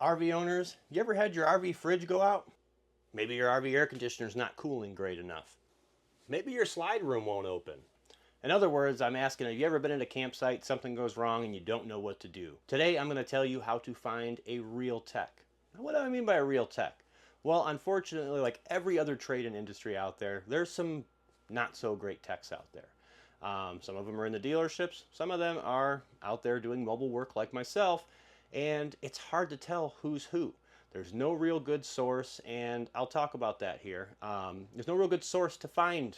RV owners, you ever had your RV fridge go out? Maybe your RV air conditioner's not cooling great enough. Maybe your slide room won't open. In other words, I'm asking, have you ever been at a campsite, something goes wrong, and you don't know what to do? Today, I'm going to tell you how to find a real tech. Now, what do I mean by a real tech? Well, unfortunately, like every other trade and industry out there, there's some not so great techs out there. Some of them are in the dealerships, some of them are out there doing mobile work like myself, and it's hard to tell who's who. There's no real good source, and I'll talk about that here. There's no real good source to find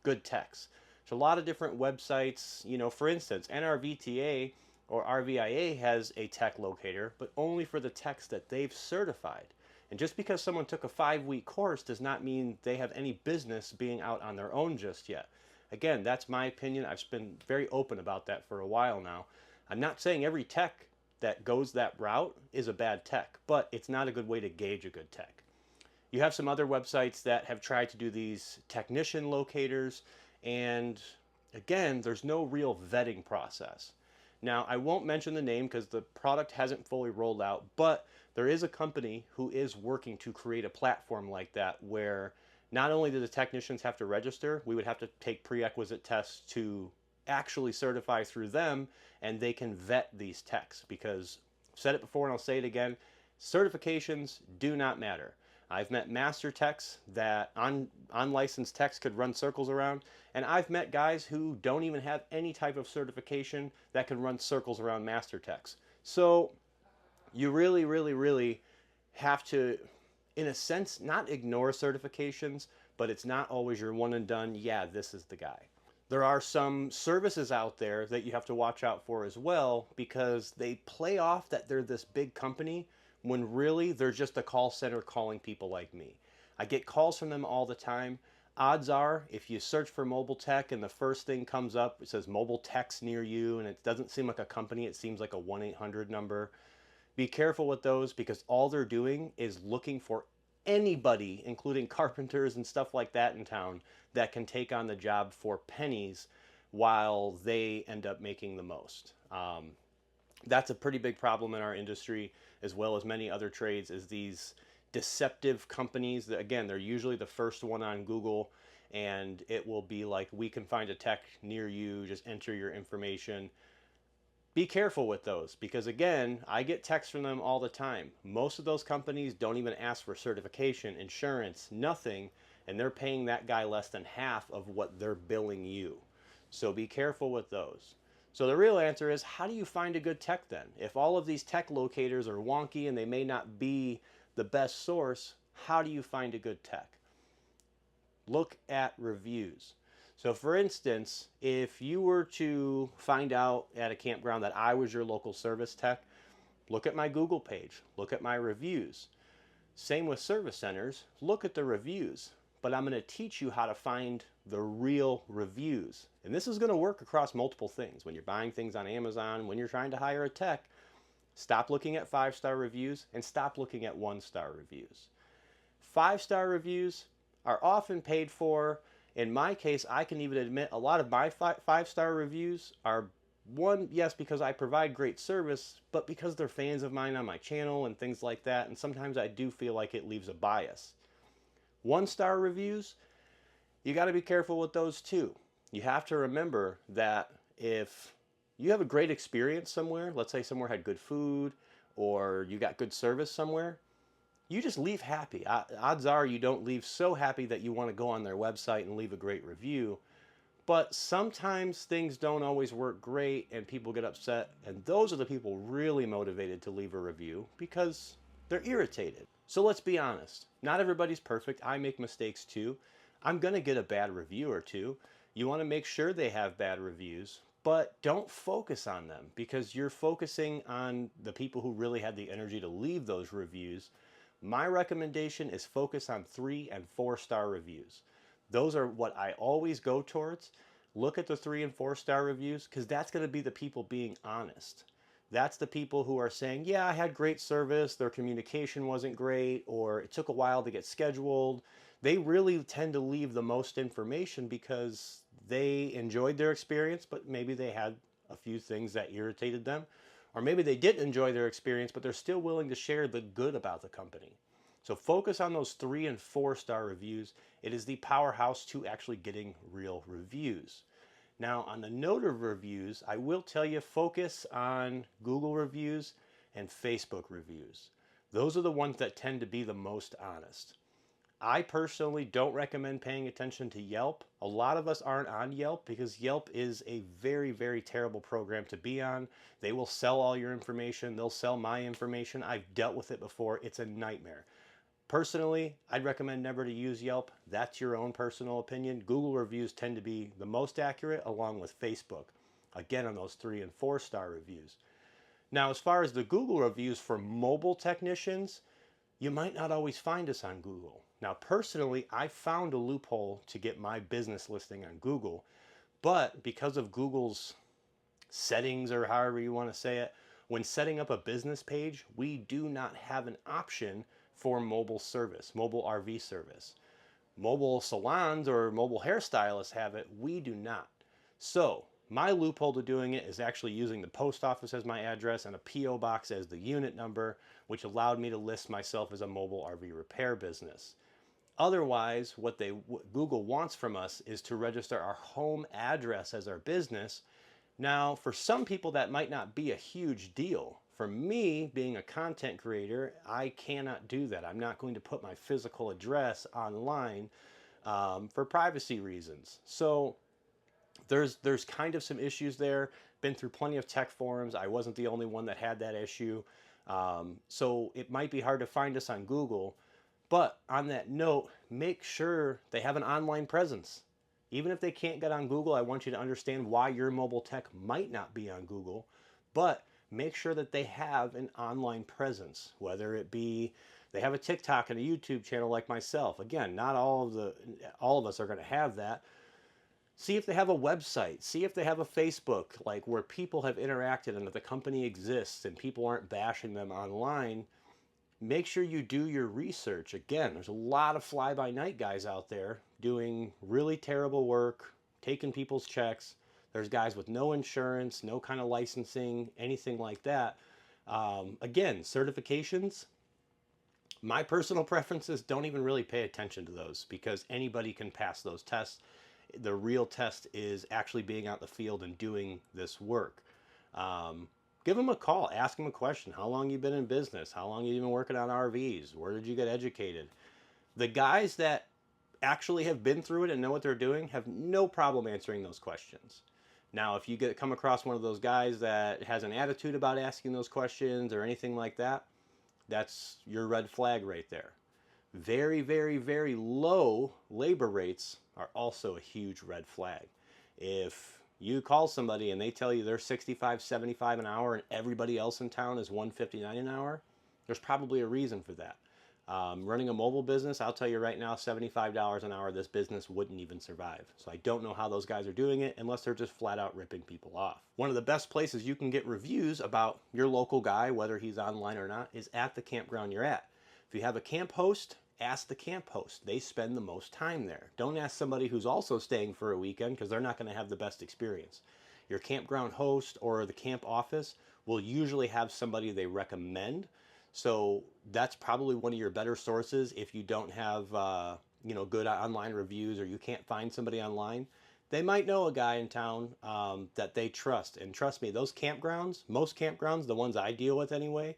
good techs. There's a lot of different websites. For instance, NRVTA or RVIA has a tech locator, but only for the techs that they've certified. And just because someone took a 5-week course does not mean they have any business being out on their own just yet. Again, that's my opinion. I've been very open about that for a while now. I'm not saying every tech that goes that route is a bad tech, but it's not a good way to gauge a good tech. You have some other websites that have tried to do these technician locators, and again, there's no real vetting process. Now, I won't mention the name because the product hasn't fully rolled out, but there is a company who is working to create a platform like that where not only do the technicians have to register, we would have to take prerequisite tests to actually certify through them, and they can vet these techs because I've said it before and I'll say it again, certifications do not matter. I've met master techs that unlicensed techs could run circles around, and I've met guys who don't even have any type of certification that can run circles around master techs. So you really, really, really have to, in a sense, not ignore certifications, but it's not always your one and done, yeah, this is the guy. There are some services out there that you have to watch out for as well because they play off that they're this big company when really they're just a call center calling people like me. I get calls from them all the time. Odds are, if you search for mobile tech and the first thing comes up, it says mobile techs near you, and it doesn't seem like a company, it seems like a 1-800 number. Be careful with those because all they're doing is looking for anybody, including carpenters and stuff like that in town, that can take on the job for pennies while they end up making the most. That's a pretty big problem in our industry, as well as many other trades, is these deceptive companies that, again, they're usually the first one on Google, and it will be like, we can find a tech near you, just enter your information. Be careful with those because, again, I get texts from them all the time. Most of those companies don't even ask for certification, insurance, nothing, and they're paying that guy less than half of what they're billing you. So be careful with those. So the real answer is, how do you find a good tech then? If all of these tech locators are wonky and they may not be the best source, how do you find a good tech? Look at reviews. So for instance, if you were to find out at a campground that I was your local service tech, look at my Google page, look at my reviews. Same with service centers, look at the reviews. But I'm going to teach you how to find the real reviews. And this is going to work across multiple things. When you're buying things on Amazon, when you're trying to hire a tech, stop looking at 5-star reviews and stop looking at 1-star reviews. 5-star reviews are often paid for. In my case, I can even admit a lot of my 5-star reviews are, one, yes, because I provide great service, but because they're fans of mine on my channel and things like that, and sometimes I do feel like it leaves a bias. 1-star reviews, you got to be careful with those too. You have to remember that if you have a great experience somewhere, let's say somewhere had good food or you got good service somewhere, you just leave happy. Odds are you don't leave so happy that you want to go on their website and leave a great review. But sometimes things don't always work great and people get upset, and those are the people really motivated to leave a review because they're irritated. So let's be honest. Not everybody's perfect. I make mistakes too. I'm going to get a bad review or two. You want to make sure they have bad reviews, but don't focus on them because you're focusing on the people who really had the energy to leave those reviews. My recommendation is focus on 3 and 4-star reviews. Those are what I always go towards. Look at the 3 and 4-star reviews because that's going to be the people being honest. That's the people who are saying, yeah, I had great service, their communication wasn't great, or it took a while to get scheduled. They really tend to leave the most information because they enjoyed their experience, but maybe they had a few things that irritated them. Or maybe they didn't enjoy their experience, but they're still willing to share the good about the company. So focus on those 3 and 4-star reviews. It is the powerhouse to actually getting real reviews. Now, on the note of reviews, I will tell you, focus on Google reviews and Facebook reviews. Those are the ones that tend to be the most honest. I personally don't recommend paying attention to Yelp. A lot of us aren't on Yelp because Yelp is a very, very terrible program to be on. They will sell all your information. They'll sell my information. I've dealt with it before. It's a nightmare. Personally, I'd recommend never to use Yelp. That's your own personal opinion. Google reviews tend to be the most accurate, along with Facebook. Again, on those 3 and 4-star reviews. Now, as far as the Google reviews for mobile technicians, you might not always find us on Google. Now, personally, I found a loophole to get my business listing on Google, but because of Google's settings, or however you want to say it, when setting up a business page, we do not have an option for mobile service, mobile RV service. Mobile salons or mobile hairstylists have it. We do not. So my loophole to doing it is actually using the post office as my address and a P.O. box as the unit number, which allowed me to list myself as a mobile RV repair business. Otherwise, what Google wants from us is to register our home address as our business. Now, for some people, that might not be a huge deal. For me, being a content creator, I cannot do that. I'm not going to put my physical address online for privacy reasons. So there's kind of some issues there. Been through plenty of tech forums. I wasn't the only one that had that issue. So it might be hard to find us on Google. But on that note, make sure they have an online presence. Even if they can't get on Google, I want you to understand why your mobile tech might not be on Google. But make sure that they have an online presence, whether it be they have a TikTok and a YouTube channel like myself. Again, not all of us are going to have that. See if they have a website. See if they have a Facebook, like where people have interacted and that the company exists and people aren't bashing them online. Make sure you do your research. Again, there's a lot of fly-by-night guys out there doing really terrible work, taking people's checks. There's guys with no insurance, no kind of licensing, anything like that. Again, certifications. My personal preferences, don't even really pay attention to those because anybody can pass those tests. The real test is actually being out in the field and doing this work. Give them a call. Ask them a question. How long you been in business? How long you been working on RVs? Where did you get educated? The guys that actually have been through it and know what they're doing have no problem answering those questions. Now, if you come across one of those guys that has an attitude about asking those questions or anything like that, that's your red flag right there. Very, very, very low labor rates are also a huge red flag. If you call somebody and they tell you they're $65, $75 an hour and everybody else in town is $159 an hour, there's probably a reason for that. Running a mobile business, I'll tell you right now, $75 an hour, this business wouldn't even survive. So I don't know how those guys are doing it unless they're just flat out ripping people off. One of the best places you can get reviews about your local guy, whether he's online or not, is at the campground you're at. If you have a camp host, ask the camp host. They spend the most time there. Don't ask somebody who's also staying for a weekend because they're not going to have the best experience. Your campground host or the camp office will usually have somebody they recommend. So that's probably one of your better sources if you don't have good online reviews or you can't find somebody online. They might know a guy in town that they trust. And trust me, those campgrounds, most campgrounds, the ones I deal with anyway,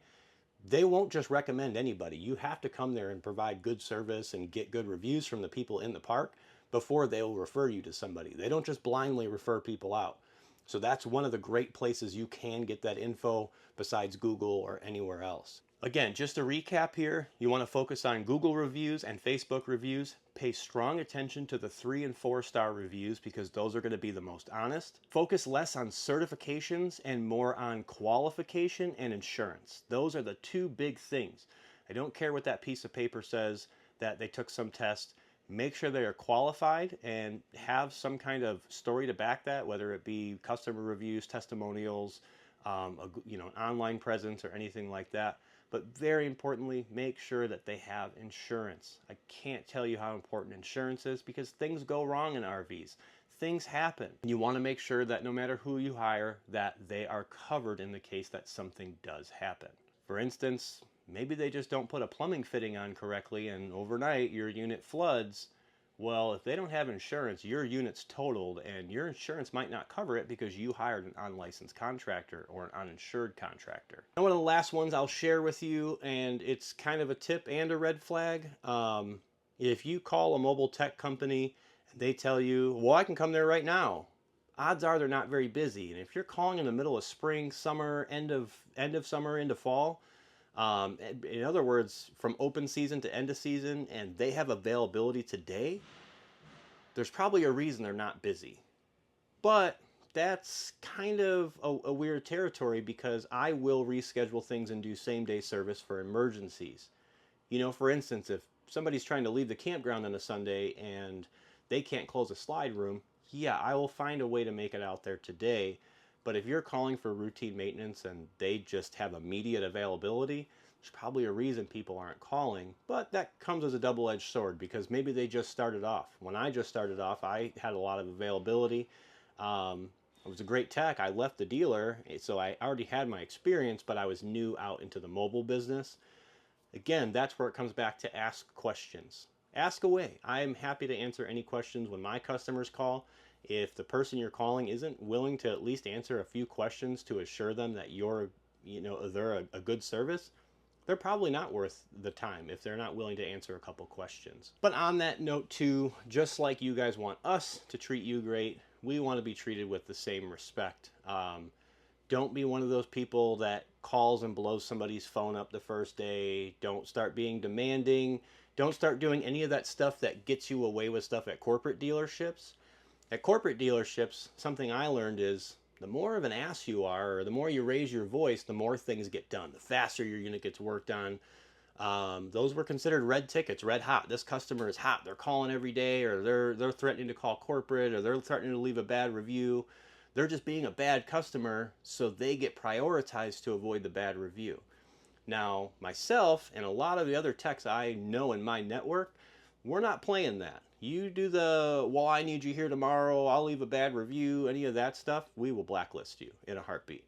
they won't just recommend anybody. You have to come there and provide good service and get good reviews from the people in the park before they'll refer you to somebody. They don't just blindly refer people out. So that's one of the great places you can get that info besides Google or anywhere else. Again, just to recap here, you want to focus on Google reviews and Facebook reviews. Pay strong attention to the 3 and 4-star reviews because those are going to be the most honest. Focus less on certifications and more on qualification and insurance. Those are the two big things. I don't care what that piece of paper says that they took some test. Make sure they are qualified and have some kind of story to back that, whether it be customer reviews, testimonials, an online presence or anything like that. But very importantly, make sure that they have insurance. I can't tell you how important insurance is because things go wrong in RVs. things happen. You want to make sure that no matter who you hire, that they are covered in the case that something does happen. For instance, maybe they just don't put a plumbing fitting on correctly and overnight your unit floods. Well, if they don't have insurance, your unit's totaled and your insurance might not cover it because you hired an unlicensed contractor or an uninsured contractor. And one of the last ones I'll share with you, and it's kind of a tip and a red flag. If you call a mobile tech company and they tell you, well, I can come there right now, odds are they're not very busy. And if you're calling in the middle of spring, summer, end of summer into fall, in other words, from open season to end of season, and they have availability today, there's probably a reason they're not busy. But that's kind of a weird territory because I will reschedule things and do same-day service for emergencies. You know, for instance, if somebody's trying to leave the campground on a Sunday and they can't close a slide room, yeah, I will find a way to make it out there today. But if you're calling for routine maintenance and they just have immediate availability, there's probably a reason people aren't calling. But that comes as a double-edged sword because maybe they just started off. When I just started off, I had a lot of availability. It was a great tech. I left the dealer, so I already had my experience, but I was new out into the mobile business. Again, that's where it comes back to ask questions. Ask away. I am happy to answer any questions when my customers call. If the person you're calling isn't willing to at least answer a few questions to assure them that they're a good service, they're probably not worth the time if they're not willing to answer a couple questions. But on that note too, just like you guys want us to treat you great, we want to be treated with the same respect. Don't be one of those people that calls and blows somebody's phone up the first day. Don't start being demanding. Don't start doing any of that stuff that gets you away with stuff at corporate dealerships. At corporate dealerships, something I learned is the more of an ass you are, or the more you raise your voice, the more things get done. The faster your unit gets worked on. Those were considered red tickets, red hot. This customer is hot. They're calling every day, or they're threatening to call corporate, or they're threatening to leave a bad review. They're just being a bad customer, so they get prioritized to avoid the bad review. Now, myself and a lot of the other techs I know in my network, we're not playing that. You do well, I need you here tomorrow, I'll leave a bad review, any of that stuff, we will blacklist you in a heartbeat.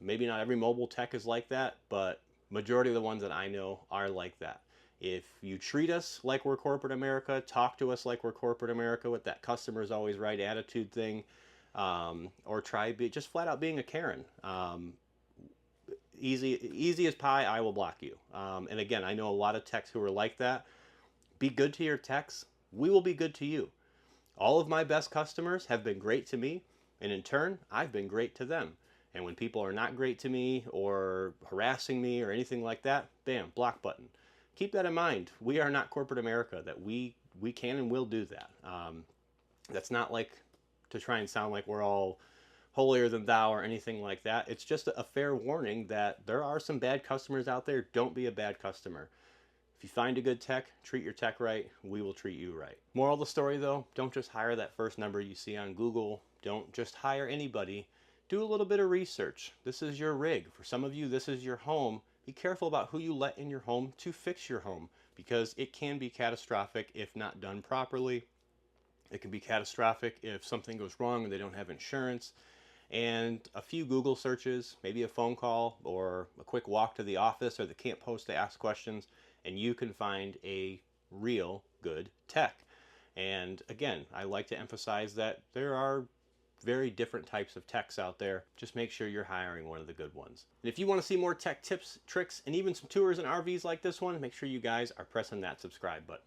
Maybe not every mobile tech is like that, but majority of the ones that I know are like that. If you treat us like we're corporate America, talk to us like we're corporate America with that customer's always right attitude thing, or just flat out being a Karen. Easy as pie, I will block you. And again, I know a lot of techs who are like that. Be good to your techs. We will be good to you. All of my best customers have been great to me, and in turn, I've been great to them. And when people are not great to me or harassing me or anything like that, bam, block button. Keep that in mind. We are not corporate America, that we can and will do that. That's not like to try and sound like we're all holier than thou or anything like that. It's just a fair warning that there are some bad customers out there. Don't be a bad customer. If you find a good tech, treat your tech right, we will treat you right. Moral of the story though, don't just hire that first number you see on Google. Don't just hire anybody. Do a little bit of research. This is your rig. For some of you, this is your home. Be careful about who you let in your home to fix your home, because it can be catastrophic if not done properly. It can be catastrophic if something goes wrong and they don't have insurance. And a few Google searches, maybe a phone call or a quick walk to the office or the camp post to ask questions, and you can find a real good tech. And again, I like to emphasize that there are very different types of techs out there. Just make sure you're hiring one of the good ones. And if you want to see more tech tips, tricks, and even some tours and RVs like this one, make sure you guys are pressing that subscribe button.